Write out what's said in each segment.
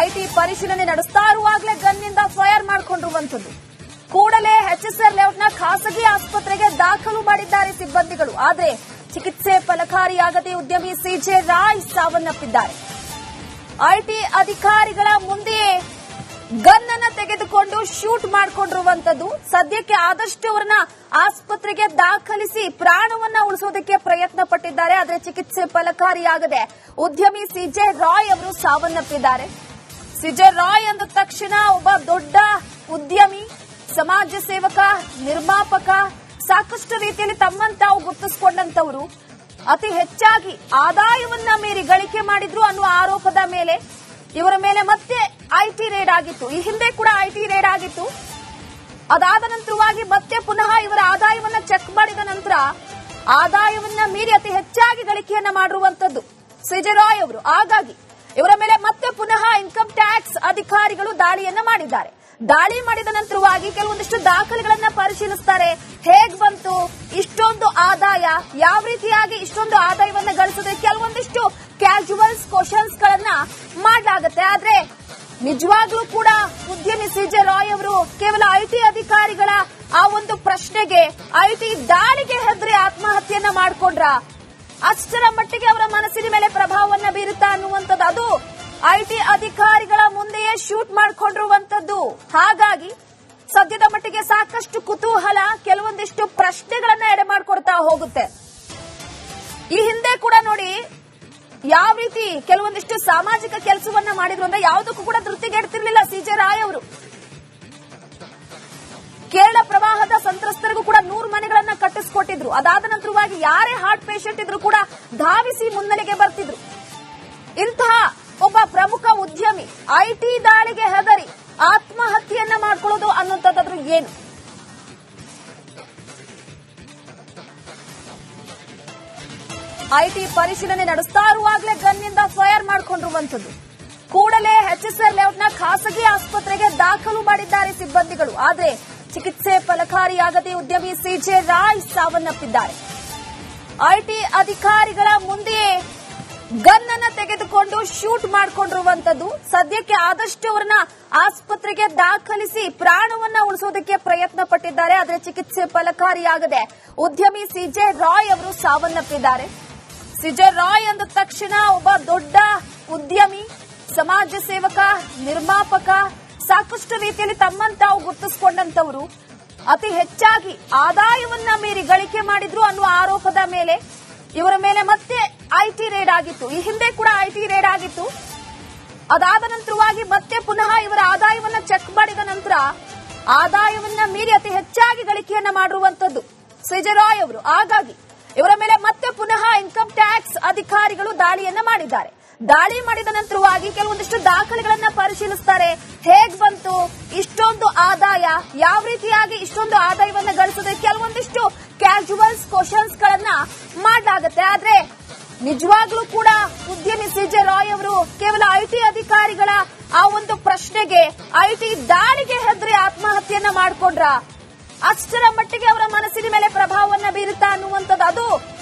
IT ಪರಿಶೀಲನೆ ನಡೆಸ್ತಾ ಇರುವಾಗಲೇ ಗನ್ನಿಂದ ಫೈರ್ ಮಾಡಿಕೊಂಡಿರುವಂತದ್ದು. ಕೂಡಲೇ ಎಚ್ಎಸ್ಆರ್ ಲೇಔಟ್ನ ಖಾಸಗಿ ಆಸ್ಪತ್ರೆಗೆ ದಾಖಲು ಮಾಡಿದ್ದಾರೆ ಸಿಬ್ಬಂದಿಗಳು. ಆದರೆ ಚಿಕಿತ್ಸೆ ಫಲಕಾರಿಯಾಗದೆ ಉದ್ಯಮಿ ಸಿಜೆ ರಾಯ್ ಸಾವನ್ನಪ್ಪಿದ್ದಾರೆ. ಐಟಿ ಅಧಿಕಾರಿಗಳ ಮುಂದೆಯೇ ಗನ್ ಅನ್ನ ತೆಗೆದುಕೊಂಡು ಶೂಟ್ ಮಾಡಿಕೊಂಡಿರುವಂತದ್ದು. ಸದ್ಯಕ್ಕೆ ಆದಷ್ಟು ಅವರನ್ನ ಆಸ್ಪತ್ರೆಗೆ ದಾಖಲಿಸಿ ಪ್ರಾಣವನ್ನ ಉಳಿಸೋದಕ್ಕೆ ಪ್ರಯತ್ನ ಪಟ್ಟಿದ್ದಾರೆ. ಆದರೆ ಚಿಕಿತ್ಸೆ ಫಲಕಾರಿಯಾಗದೆ ಉದ್ಯಮಿ ಸಿಜೆ ರಾಯ್ ಅವರು ಸಾವನ್ನಪ್ಪಿದ್ದಾರೆ. ಸಿಜೆ ರಾಯ್ ಅಂದ ತಕ್ಷಣ ಒಬ್ಬ ದೊಡ್ಡ ಉದ್ಯಮಿ, ಸಮಾಜ ಸೇವಕ, ನಿರ್ಮಾಪಕ, ಸಾಕಷ್ಟು ರೀತಿಯಲ್ಲಿ ತಮ್ಮನ್ನು ತಾವು ಗುರುತಿಸಿಕೊಂಡಂತವರು. ಅತಿ ಹೆಚ್ಚಾಗಿ ಆದಾಯವನ್ನ ಮೀರಿ ಗಳಿಕೆ ಮಾಡಿದ್ರು ಅನ್ನುವ ಆರೋಪದ ಮೇಲೆ ಇವರ ಮೇಲೆ ಮತ್ತೆ ಐಟಿ ರೇಡ್ ಆಗಿತ್ತು. ಈ ಹಿಂದೆ ಕೂಡ ಐಟಿ ರೇಡ್ ಆಗಿತ್ತು. ಅದಾದ ನಂತರವಾಗಿ ಮತ್ತೆ ಪುನಃ ಇವರ ಆದಾಯವನ್ನ ಚೆಕ್ ಮಾಡಿದ ನಂತರ ಆದಾಯವನ್ನ ಮೀರಿ ಅತಿ ಹೆಚ್ಚಾಗಿ ಗಳಿಕೆಯನ್ನ ಮಾಡಿರುವಂತದ್ದು ಸಿಜೆ ರಾಯ್ ಅವರು. ಹಾಗಾಗಿ ಇವರ ಮೇಲೆ ಮತ್ತೆ ಪುನಃ ಇನ್ಕಮ್ ಟ್ಯಾಕ್ಸ್ ಅಧಿಕಾರಿಗಳು ದಾಳಿಯನ್ನ ಮಾಡಿದ್ದಾರೆ. ದಾಳಿ ಮಾಡಿದ ನಂತರವಾಗಿ ಕೆಲವೊಂದಿಷ್ಟು ದಾಖಲೆಗಳನ್ನ ಪರಿಶೀಲಿಸುತ್ತಾರೆ. ಹೇಗ್ ಬಂತು ಇಷ್ಟೊಂದು ಆದಾಯ, ಯಾವ ರೀತಿಯಾಗಿ ಇಷ್ಟೊಂದು ಆದಾಯವನ್ನ ಗಳಿಸಿದ್ರೆ ಕೆಲವೊಂದಿಷ್ಟು ಕ್ಯಾಶುವಲ್ಸ್ ಕ್ವಶನ್ಸ್ ಗಳನ್ನ ಮಾಡಲಾಗುತ್ತೆ. ಆದ್ರೆ ನಿಜವಾಗ್ಲೂ ಕೂಡ ಉದ್ಯಮಿ ಸಿಜೆ ರಾಯ್ ಅವರು ಕೇವಲ ಐಟಿ ಅಧಿಕಾರಿಗಳ ಆ ಒಂದು ಪ್ರಶ್ನೆಗೆ, ಐಟಿ ದಾಳಿಗೆ ಹೆದರಿ ಆತ್ಮಹತ್ಯೆಯನ್ನ ಮಾಡಿಕೊಂಡ್ರ, ಅಷ್ಟರ ಮಟ್ಟಿಗೆ ಅವರ ಮನಸ್ಸಿನ ಮೇಲೆ ಪ್ರಭಾವವನ್ನ ಬೀರುತ್ತಾ ಅನ್ನುವಂಥದ್ದು. ಅದು ಐಟಿ ಅಧಿಕಾರಿಗಳ ಮುಂದೆಯೇ ಶೂಟ್ ಮಾಡಿಕೊಂಡಿರುವಂತದ್ದು. ಹಾಗಾಗಿ ಸದ್ಯದ ಮಟ್ಟಿಗೆ ಸಾಕಷ್ಟು ಕುತೂಹಲ, ಕೆಲವೊಂದಿಷ್ಟು ಪ್ರಶ್ನೆಗಳನ್ನ ಎಡೆ ಮಾಡಿಕೊಡ್ತಾ ಹೋಗುತ್ತೆ. ಈ ಹಿಂದೆ ಕೂಡ ನೋಡಿ ಯಾವ ರೀತಿ ಕೆಲವೊಂದಿಷ್ಟು ಸಾಮಾಜಿಕ ಕೆಲಸವನ್ನ ಮಾಡಿದ್ರು ಅಂದ್ರೆ ಯಾವುದಕ್ಕೂ ಕೂಡ ಧೃತಿಗೆಡ್ತಿರ್ಲಿಲ್ಲ ಸಿಜೆ ರಾಯ್ ಅವರು. ಕೇರಳ ಪ್ರವಾಹದ ಸಂತ್ರಸ್ತರಿಗೂ ಕೂಡ 100 ಮನೆಗಳನ್ನ ಕಟ್ಟಿಸಿಕೊಟ್ಟಿದ್ರು. ಅದಾದ ನಂತರವಾಗಿ ಯಾರೇ ಹಾರ್ಟ್ ಪೇಷಂಟ್ ಇದ್ರು ಕೂಡ ಧಾವಿಸಿ ಮುನ್ನೆಲೆಗೆ ಬರ್ತಿದ್ರು. ಇಂತಹ ಒಬ್ಬ ಪ್ರಮುಖ ಉದ್ಯಮಿ ಐಟಿ ದಾಳಿಗೆ ಹೆದರಿ ಆತ್ಮಹತ್ಯೆಯನ್ನ ಮಾಡ್ಕೊಳ್ಳೋದು ಅನ್ನುವಂಥದ್ದಾದ್ರೂ ಏನು? ಐಟಿ ಪರಿಶೀಲನೆ ನಡೆಸ್ತಾ ಇರುವಾಗಲೇ ಗನ್ನಿಂದ ಫೈರ್ ಮಾಡಿಕೊಂಡಿರುವಂತದ್ದು. ಕೂಡಲೇ ಎಚ್ಎಸ್ಆರ್ ಲೇಔಟ್ನ ಖಾಸಗಿ ಆಸ್ಪತ್ರೆಗೆ ದಾಖಲು ಮಾಡಿದ್ದಾರೆ ಸಿಬ್ಬಂದಿಗಳು. ಆದರೆ ಚಿಕಿತ್ಸೆ ಫಲಕಾರಿಯಾಗದೆ ಉದ್ಯಮಿ ಸಿಜೆ ರಾಯ್ ಸಾವನ್ನಪ್ಪಿದ್ದಾರೆ. ಐಟಿ ಅಧಿಕಾರಿಗಳ ಮುಂದೆಯೇ ಗನ್ ಅನ್ನ ತೆಗೆದುಕೊಂಡು ಶೂಟ್ ಮಾಡಿಕೊಂಡಿರುವಂತದ್ದು. ಸದ್ಯಕ್ಕೆ ಆದಷ್ಟು ಅವರನ್ನ ಆಸ್ಪತ್ರೆಗೆ ದಾಖಲಿಸಿ ಪ್ರಾಣವನ್ನ ಉಳಿಸೋದಕ್ಕೆ ಪ್ರಯತ್ನ ಪಟ್ಟಿದ್ದಾರೆ. ಆದರೆ ಚಿಕಿತ್ಸೆ ಫಲಕಾರಿಯಾಗದೆ ಉದ್ಯಮಿ ಸಿಜೆ ರಾಯ್ ಅವರು ಸಾವನ್ನಪ್ಪಿದ್ದಾರೆ. ಸಿಜೆ ರಾಯ್ ಅಂದ ತಕ್ಷಣ ಒಬ್ಬ ದೊಡ್ಡ ಉದ್ಯಮಿ, ಸಮಾಜ ಸೇವಕ, ನಿರ್ಮಾಪಕ, ಸಾಕಷ್ಟು ರೀತಿಯಲ್ಲಿ ತಮ್ಮನ್ನು ತಾವು ಗುರುತಿಸಿಕೊಂಡಂತವರು. ಅತಿ ಹೆಚ್ಚಾಗಿ ಆದಾಯವನ್ನ ಮೀರಿ ಗಳಿಕೆ ಮಾಡಿದ್ರು ಅನ್ನುವ ಆರೋಪದ ಮೇಲೆ ಇವರ ಮೇಲೆ ಮತ್ತೆ ಐಟಿ ರೇಡ್ ಆಗಿತ್ತು. ಈ ಹಿಂದೆ ಕೂಡ ಐಟಿ ರೇಡ್ ಆಗಿತ್ತು. ಅದಾದ ನಂತರವಾಗಿ ಮತ್ತೆ ಪುನಃ ಇವರ ಆದಾಯವನ್ನ ಚೆಕ್ ಮಾಡಿದ ನಂತರ ಆದಾಯವನ್ನ ಮೀರಿ ಅತಿ ಹೆಚ್ಚಾಗಿ ಗಳಿಕೆಯನ್ನ ಮಾಡಿರುವಂತದ್ದು ಸಿಜೆ ರಾಯ್ ಅವರು. ಹಾಗಾಗಿ ಇವರ ಮೇಲೆ ಮತ್ತೆ ಪುನಃ ಇನ್ಕಮ್ ಟ್ಯಾಕ್ಸ್ ಅಧಿಕಾರಿಗಳು ದಾಳಿಯನ್ನ ಮಾಡಿದ್ದಾರೆ. ದಾಳಿ ಮಾಡಿದ ನಂತರವಾಗಿ ಕೆಲವೊಂದಿಷ್ಟು ದಾಖಲೆಗಳನ್ನ ಪರಿಶೀಲಿಸುತ್ತಾರೆ. ಹೇಗ್ ಬಂತು ಇಷ್ಟೊಂದು ಆದಾಯ, ಯಾವ ರೀತಿಯಾಗಿ ಇಷ್ಟೊಂದು ಆದಾಯವನ್ನ ಗಳಿಸಿದ್ರೆ ಕೆಲವೊಂದಿಷ್ಟು ಕ್ಯಾಶುವಲ್ಸ್ ಕ್ವಶನ್ಸ್ ಗಳನ್ನ ಮಾಡಲಾಗುತ್ತೆ. ಆದ್ರೆ ನಿಜವಾಗ್ಲೂ ಕೂಡ ಉದ್ಯಮಿ ಸಿಜೆ ರಾಯ್ ಅವರು ಕೇವಲ ಐಟಿ ಅಧಿಕಾರಿಗಳ ಆ ಒಂದು ಪ್ರಶ್ನೆಗೆ, ಐಟಿ ದಾಳಿಗೆ ಹೆದರಿ ಆತ್ಮಹತ್ಯೆಯನ್ನ ಮಾಡಿಕೊಂಡ್ರ, ಅಷ್ಟರ ಮಟ್ಟಿಗೆ ಅವರ ಮನಸ್ಸಿನ ಮೇಲೆ ಪ್ರಭಾವವನ್ನ ಬೀರುತ್ತಾ ಅನ್ನುವಂಥದ್ದು. ಅದು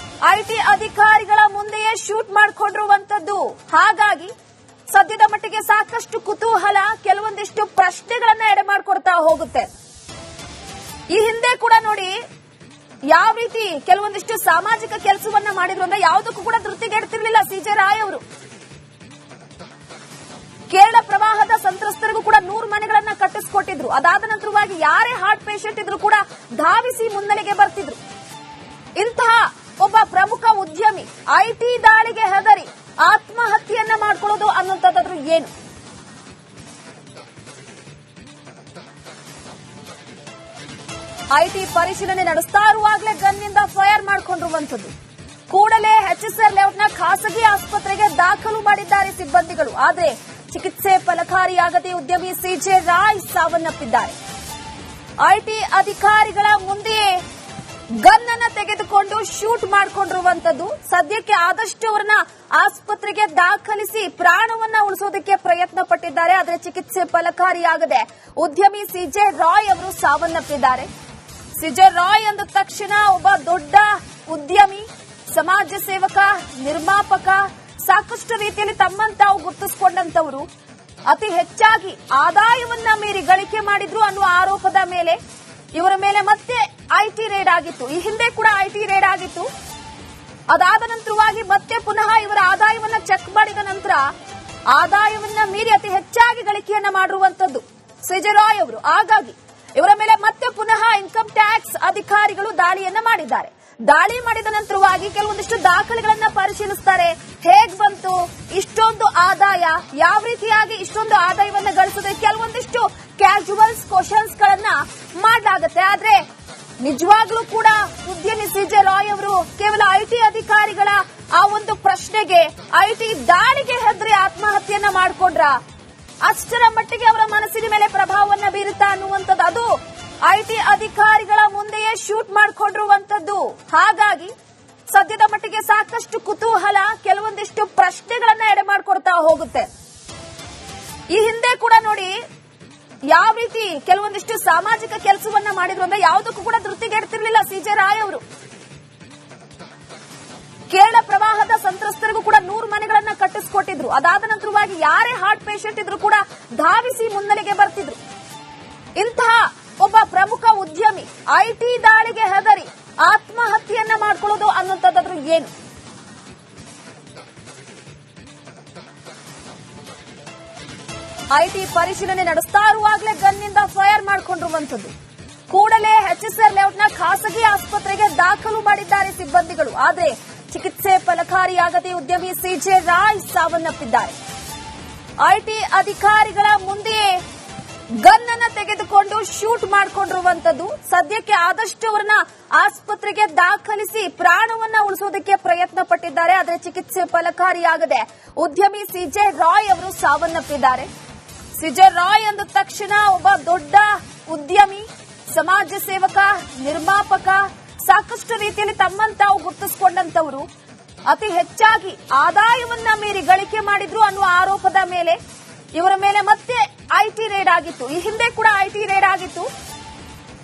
ಐಟಿ ಅಧಿಕಾರಿಗಳ ಮುಂದೆಯೇ ಶೂಟ್ ಮಾಡಿಕೊಂಡಿರುವಂತದ್ದು. ಹಾಗಾಗಿ ಸದ್ಯದ ಮಟ್ಟಿಗೆ ಸಾಕಷ್ಟು ಕುತೂಹಲ, ಕೆಲವೊಂದಿಷ್ಟು ಪ್ರಶ್ನೆಗಳನ್ನ ಎಡೆ ಮಾಡಿಕೊಡ್ತಾ ಹೋಗುತ್ತೆ. ಈ ಹಿಂದೆ ಕೂಡ ನೋಡಿ ಯಾವ ರೀತಿ ಕೆಲವೊಂದಿಷ್ಟು ಸಾಮಾಜಿಕ ಕೆಲಸವನ್ನ ಮಾಡಿದ್ರು ಅಂದ್ರೆ ಯಾವುದಕ್ಕೂ ಕೂಡ ಧೃತಿಗೆಡ್ತಿರ್ಲಿಲ್ಲ ಸಿಜೆ ರಾಯ್ ಅವರು. ಕೇರಳ ಪ್ರವಾಹದ ಸಂತ್ರಸ್ತರಿಗೂ ಕೂಡ 100 ಮನೆಗಳನ್ನ ಕಟ್ಟಿಸಿಕೊಟ್ಟಿದ್ರು. ಅದಾದ ನಂತರವಾಗಿ ಯಾರೇ ಹಾರ್ಟ್ ಪೇಷಂಟ್ ಇದ್ರು ಕೂಡ ಧಾವಿಸಿ ಮುನ್ನೆಲೆಗೆ ಬರ್ತಿದ್ರು. ಇಂತಹ ಒಬ್ಬ ಪ್ರಮುಖ ಉದ್ಯಮಿ ಐಟಿ ದಾಳಿಗೆ ಹೆದರಿ ಆತ್ಮಹತ್ಯೆಯನ್ನ ಮಾಡ್ಕೊಳ್ಳೋದು ಅನ್ನುವಂಥದ್ದಾದ್ರೂ ಏನು? ಐಟಿ ಪರಿಶೀಲನೆ ನಡೆಸ್ತಾ ಇರುವಾಗಲೇ ಗನ್ನಿಂದ ಫೈರ್ ಮಾಡಿಕೊಂಡಿರುವಂತದ್ದು. ಕೂಡಲೇ ಎಚ್ಎಸ್ಆರ್ ಲೇಔಟ್ನ ಖಾಸಗಿ ಆಸ್ಪತ್ರೆಗೆ ದಾಖಲು ಮಾಡಿದ್ದಾರೆ ಸಿಬ್ಬಂದಿಗಳು. ಆದರೆ ಚಿಕಿತ್ಸೆ ಫಲಕಾರಿಯಾಗದೆ ಉದ್ಯಮಿ ಸಿಜೆ ರಾಯ್ ಸಾವನ್ನಪ್ಪಿದ್ದಾರೆ. ಐಟಿ ಅಧಿಕಾರಿಗಳ ಮುಂದೆಯೇ ಗನ್ ಅನ್ನ ತೆಗೆದುಕೊಂಡು ಶೂಟ್ ಮಾಡಿಕೊಂಡಿರುವಂತದ್ದು. ಸದ್ಯಕ್ಕೆ ಆದಷ್ಟು ಅವರನ್ನ ಆಸ್ಪತ್ರೆಗೆ ದಾಖಲಿಸಿ ಪ್ರಾಣವನ್ನ ಉಳಿಸೋದಕ್ಕೆ ಪ್ರಯತ್ನ ಪಟ್ಟಿದ್ದಾರೆ. ಆದರೆ ಚಿಕಿತ್ಸೆ ಫಲಕಾರಿಯಾಗದೆ ಉದ್ಯಮಿ ಸಿಜೆ ರಾಯ್ ಅವರು ಸಾವನ್ನಪ್ಪಿದ್ದಾರೆ. ಸಿಜೆ ರಾಯ್ ಅಂದ ತಕ್ಷಣ ಒಬ್ಬ ದೊಡ್ಡ ಉದ್ಯಮಿ, ಸಮಾಜ ಸೇವಕ, ನಿರ್ಮಾಪಕ, ಸಾಕಷ್ಟು ರೀತಿಯಲ್ಲಿ ತಮ್ಮನ್ನು ತಾವು ಗುರುತಿಸಿಕೊಂಡಂತವರು. ಅತಿ ಹೆಚ್ಚಾಗಿ ಆದಾಯವನ್ನ ಮೀರಿ ಗಳಿಕೆ ಮಾಡಿದ್ರು ಅನ್ನುವ ಆರೋಪದ ಮೇಲೆ ಇವರ ಮೇಲೆ ಮತ್ತೆ ಐಟಿ ರೇಡ್ ಆಗಿತ್ತು. ಈ ಹಿಂದೆ ಕೂಡ ಐಟಿ ರೇಡ್ ಆಗಿತ್ತು. ಅದಾದ ನಂತರವಾಗಿ ಮತ್ತೆ ಪುನಃ ಇವರ ಆದಾಯವನ್ನ ಚೆಕ್ ಮಾಡಿದ ನಂತರ ಆದಾಯವನ್ನ ಮೀರಿ ಅತಿ ಹೆಚ್ಚಾಗಿ ಗಳಿಕೆಯನ್ನ ಮಾಡಿರುವಂತದ್ದು ಸಿಜೆ ರಾಯ್ ಅವರು. ಹಾಗಾಗಿ ಇವರ ಮೇಲೆ ಮತ್ತೆ ಪುನಃ ಇನ್ಕಮ್ ಟ್ಯಾಕ್ಸ್ ಅಧಿಕಾರಿಗಳು ದಾಳಿಯನ್ನ ಮಾಡಿದ್ದಾರೆ. ದಾಳಿ ಮಾಡಿದ ನಂತರವಾಗಿ ಕೆಲವೊಂದಿಷ್ಟು ದಾಖಲೆಗಳನ್ನ ಪರಿಶೀಲಿಸುತ್ತಾರೆ. ಹೇಗ್ ಬಂತು ಇಷ್ಟೊಂದು ಆದಾಯ, ಯಾವ ರೀತಿಯಾಗಿ ಇಷ್ಟೊಂದು ಆದಾಯವನ್ನ ಗಳಿಸಿದ್ರೆ ಕೆಲವೊಂದಿಷ್ಟು ಕ್ಯಾಶುವಲ್ಸ್ ಕ್ವಶನ್ಸ್ ಗಳನ್ನ ಮಾಡಲಾಗುತ್ತೆ. ಆದ್ರೆ ನಿಜವಾಗ್ಲೂ ಕೂಡ ಉದ್ಯಮಿ ಸಿಜೆ ರಾಯ್ ಅವರು ಕೇವಲ ಐಟಿ ಅಧಿಕಾರಿಗಳ ಆ ಒಂದು ಪ್ರಶ್ನೆಗೆ, ಐಟಿ ದಾಳಿಗೆ ಹೆದರಿ ಆತ್ಮಹತ್ಯೆಯನ್ನ ಮಾಡಿಕೊಂಡ್ರ? ಅಷ್ಟರ ಮಟ್ಟಿಗೆ ಅವರ ಮನಸ್ಸಿನ ಮೇಲೆ ಪ್ರಭಾವವನ್ನ ಬೀರುತ್ತಾ ಅನ್ನುವಂಥದ್ದು, ಅದು ಐಟಿ ಅಧಿಕಾರಿಗಳ ಮುಂದೆಯೇ ಶೂಟ್ ಮಾಡಿಕೊಂಡಿರುವಂತದ್ದು. ಹಾಗಾಗಿ ಸದ್ಯದ ಮಟ್ಟಿಗೆ ಸಾಕಷ್ಟು ಕುತೂಹಲ, ಕೆಲವೊಂದಿಷ್ಟು ಪ್ರಶ್ನೆಗಳನ್ನ ಎಡೆ ಮಾಡಿಕೊಡ್ತಾ ಹೋಗುತ್ತೆ. ಈ ಹಿಂದೆ ಕೂಡ ನೋಡಿ ಯಾವ ರೀತಿ ಕೆಲವೊಂದಿಷ್ಟು ಸಾಮಾಜಿಕ ಕೆಲಸವನ್ನ ಮಾಡಿದ್ರು ಅಂದ್ರೆ ಯಾವುದಕ್ಕೂ ಕೂಡ ಧೃತಿಗೆಡ್ತಿರ್ಲಿಲ್ಲ ಸಿಜೆ ರಾಯ್ ಅವರು. ಕೇರಳ ಪ್ರವಾಹದ ಸಂತ್ರಸ್ತರಿಗೂ ಕೂಡ 100 ಮನೆಗಳನ್ನ ಕಟ್ಟಿಸಿಕೊಟ್ಟಿದ್ರು. ಅದಾದ ನಂತರವಾಗಿ ಯಾರೇ ಹಾರ್ಟ್ ಪೇಷಂಟ್ ಇದ್ರು ಕೂಡ ಧಾವಿಸಿ ಮುನ್ನೆಲೆಗೆ ಬರ್ತಿದ್ರು. ಇಂತಹ ಒಬ್ಬ ಪ್ರಮುಖ ಉದ್ಯಮಿ ಐಟಿ ದಾಳಿಗೆ ಹೆದರಿ ಆತ್ಮಹತ್ಯೆಯನ್ನ ಮಾಡ್ಕೊಳ್ಳೋದು ಅನ್ನುವಂಥದ್ದಾದ್ರೂ ಏನು? ಐಟಿ ಪರಿಶೀಲನೆ ನಡೆಸ್ತಾ ಇರುವಾಗಲೇ ಗನ್ನಿಂದ ಫೈರ್ ಮಾಡಿಕೊಂಡಿರುವಂತದ್ದು. ಕೂಡಲೇ ಎಚ್ಎಸ್ಆರ್ ಲೇಔಟ್ನ ಖಾಸಗಿ ಆಸ್ಪತ್ರೆಗೆ ದಾಖಲು ಮಾಡಿದ್ದಾರೆ ಸಿಬ್ಬಂದಿಗಳು. ಆದರೆ ಚಿಕಿತ್ಸೆ ಫಲಕಾರಿಯಾಗದೆ ಉದ್ಯಮಿ ಸಿಜೆ ರಾಯ್ ಸಾವನ್ನಪ್ಪಿದ್ದಾರೆ. ಐಟಿ ಅಧಿಕಾರಿಗಳ ಮುಂದೆಯೇ ಗನ್ ಅನ್ನ ತೆಗೆದುಕೊಂಡು ಶೂಟ್ ಮಾಡಿಕೊಂಡಿರುವಂತದ್ದು. ಸದ್ಯಕ್ಕೆ ಆದಷ್ಟು ಅವರನ್ನ ಆಸ್ಪತ್ರೆಗೆ ದಾಖಲಿಸಿ ಪ್ರಾಣವನ್ನ ಉಳಿಸೋದಕ್ಕೆ ಪ್ರಯತ್ನ ಪಟ್ಟಿದ್ದಾರೆ. ಆದರೆ ಚಿಕಿತ್ಸೆ ಫಲಕಾರಿಯಾಗದೆ ಉದ್ಯಮಿ ಸಿಜೆ ರಾಯ್ ಅವರು ಸಾವನ್ನಪ್ಪಿದ್ದಾರೆ. ಸಿಜೆ ರಾಯ್ ಅಂದ ತಕ್ಷಣ ಒಬ್ಬ ದೊಡ್ಡ ಉದ್ಯಮಿ, ಸಮಾಜ ಸೇವಕ, ನಿರ್ಮಾಪಕ, ಸಾಕಷ್ಟು ರೀತಿಯಲ್ಲಿ ತಮ್ಮನ್ನು ತಾವು ಗುರುತಿಸಿಕೊಂಡಂತವರು. ಅತಿ ಹೆಚ್ಚಾಗಿ ಆದಾಯವನ್ನ ಮೀರಿ ಗಳಿಕೆ ಮಾಡಿದ್ರು ಅನ್ನುವ ಆರೋಪದ ಮೇಲೆ ಇವರ ಮೇಲೆ ಮತ್ತೆ ಐಟಿ ರೇಡ್ ಆಗಿತ್ತು. ಈ ಹಿಂದೆ ಕೂಡ ಐಟಿ ರೇಡ್ ಆಗಿತ್ತು.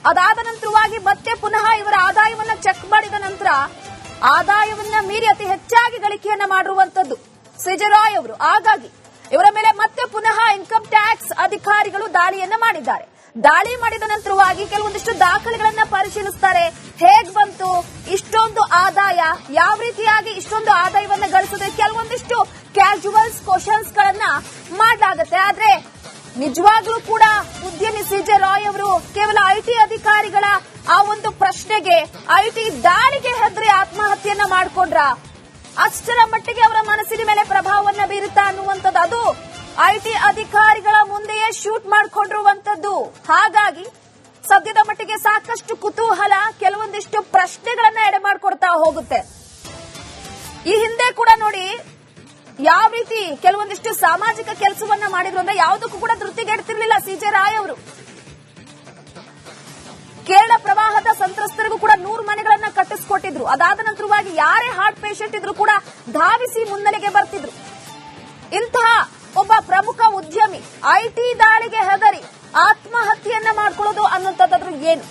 ಅದಾದ ನಂತರವಾಗಿ ಮತ್ತೆ ಪುನಃ ಇವರ ಆದಾಯವನ್ನ ಚೆಕ್ ಮಾಡಿದ ನಂತರ ಆದಾಯವನ್ನ ಮೀರಿ ಅತಿ ಹೆಚ್ಚಾಗಿ ಗಳಿಕೆಯನ್ನ ಮಾಡಿರುವಂತದ್ದು ಸಿಜೆ ರಾಯ್ ಅವರು. ಹಾಗಾಗಿ ಇವರ ಮೇಲೆ ಮತ್ತೆ ಪುನಃ ಇನ್ಕಮ್ ಟ್ಯಾಕ್ಸ್ ಅಧಿಕಾರಿಗಳು ದಾಳಿಯನ್ನ ಮಾಡಿದ್ದಾರೆ. ದಾಳಿ ಮಾಡಿದ ನಂತರವಾಗಿ ಕೆಲವೊಂದಿಷ್ಟು ದಾಖಲೆಗಳನ್ನ ಪರಿಶೀಲಿಸುತ್ತಾರೆ. ಹೇಗ್ ಬಂತು ಇಷ್ಟೊಂದು ಆದಾಯ, ಯಾವ ರೀತಿಯಾಗಿ ಇಷ್ಟೊಂದು ಆದಾಯವನ್ನ ಗಳಿಸಿದ್ರೆ ಕೆಲವೊಂದಿಷ್ಟು ಕ್ಯಾಶುವಲ್ಸ್ ಕ್ವಶನ್ಸ್ ಗಳನ್ನ ಮಾಡಲಾಗುತ್ತೆ. ಆದ್ರೆ ನಿಜವಾಗ್ಲೂ ಕೂಡ ಉದ್ಯಮಿ ಸಿಜೆ ರಾಯ್ ಅವರು ಕೇವಲ ಐಟಿ ಅಧಿಕಾರಿಗಳ ಆ ಒಂದು ಪ್ರಶ್ನೆಗೆ, ಐಟಿ ದಾಳಿಗೆ ಹೆದರಿ ಆತ್ಮಹತ್ಯೆಯನ್ನ ಮಾಡಿಕೊಂಡ್ರ? ಅಷ್ಟರ ಮಟ್ಟಿಗೆ ಅವರ ಮನಸ್ಸಿನ ಮೇಲೆ ಪ್ರಭಾವವನ್ನ ಬೀರುತ್ತಾ ಅನ್ನುವಂಥದ್ದು, ಅದು ಐಟಿ ಅಧಿಕಾರಿಗಳ ಮುಂದೆಯೇ ಶೂಟ್ ಮಾಡಿಕೊಂಡಿರುವಂತದ್ದು. ಹಾಗಾಗಿ ಸದ್ಯದ ಮಟ್ಟಿಗೆ ಸಾಕಷ್ಟು ಕುತೂಹಲ, ಕೆಲವೊಂದಿಷ್ಟು ಪ್ರಶ್ನೆಗಳನ್ನ ಎಡೆ ಮಾಡಿಕೊಡ್ತಾ ಹೋಗುತ್ತೆ. ಈ ಹಿಂದೆ ಕೂಡ ನೋಡಿ ಯಾವ ರೀತಿ ಕೆಲವೊಂದಿಷ್ಟು ಸಾಮಾಜಿಕ ಕೆಲಸವನ್ನ ಮಾಡಿದ್ರು ಅಂದ್ರೆ ಯಾವುದಕ್ಕೂ ಕೂಡ ಧೃತಿಗೆಡ್ತಿರ್ಲಿಲ್ಲ ಸಿಜೆ ರಾಯ್ ಅವರು. ಕೇರಳ ಪ್ರವಾಹದ ಸಂತ್ರಸ್ತರಿಗೂ ಕೂಡ 100 ಮನೆಗಳನ್ನ ಕಟ್ಟಿಸಿಕೊಟ್ಟಿದ್ರು. ಅದಾದ ನಂತರವಾಗಿ ಯಾರೇ ಹಾರ್ಟ್ ಪೇಷಂಟ್ ಇದ್ರು ಕೂಡ ಧಾವಿಸಿ ಮುನ್ನೆಲೆಗೆ ಬರ್ತಿದ್ರು. ಇಂತಹ ಒಬ್ಬ ಪ್ರಮುಖ ಉದ್ಯಮಿ ಐಟಿ ದಾಳಿಗೆ ಹೆದರಿ ಆತ್ಮಹತ್ಯೆಯನ್ನ ಮಾಡ್ಕೊಳ್ಳೋದು ಅನ್ನುವಂಥದ್ದಾದ್ರೂ ಏನು?